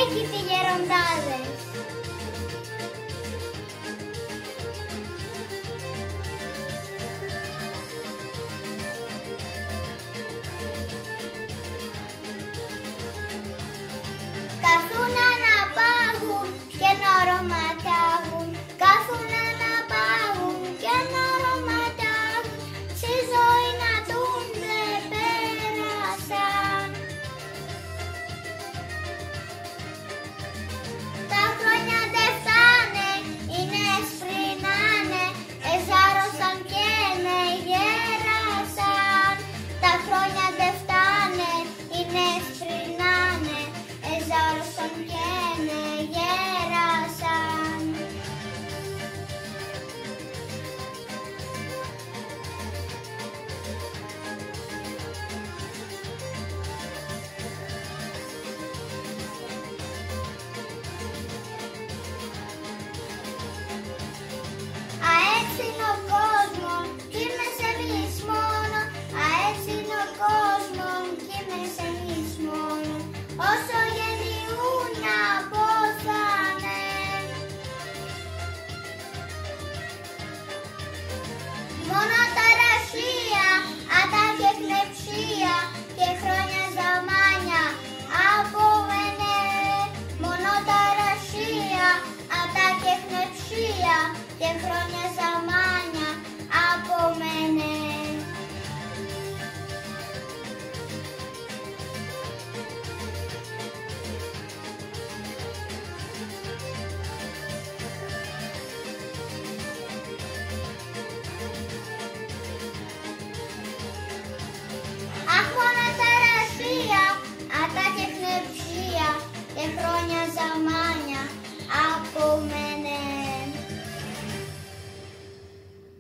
έχετε γεροντάδες. Καθούν να πάγουν και να αρωματάγουν. Καθούν να πάγουν και να αρωματάγουν. Στη ζωή να τους δεν πέρασαν. Τα χρόνια δεν φτάνε, είναι σπρινάνε. Εζάρωσαν και ναι γέρασαν. Τα χρόνια δεν φτάνε, είναι σπρινάνε. Εζάρωσαν και ναι γέρασαν. Έτσι είναι ο κόσμος κι είμαι σε εμείς μόνο. Έτσι είναι ο κόσμος κι είμαι σε εμείς μόνο. Όσο γεννιούν να πόθανε. Μόνο ταραχία, ατάκια εκνεψία και χρόνια ζαμάνια από μενέ. Μόνο ταραχία, ατάκια εκνεψία και χρόνια ζαμάνια από μενέ. Αχ, μόνο ταραχία, ατάκια εκνεψία και χρόνια ζαμάνια.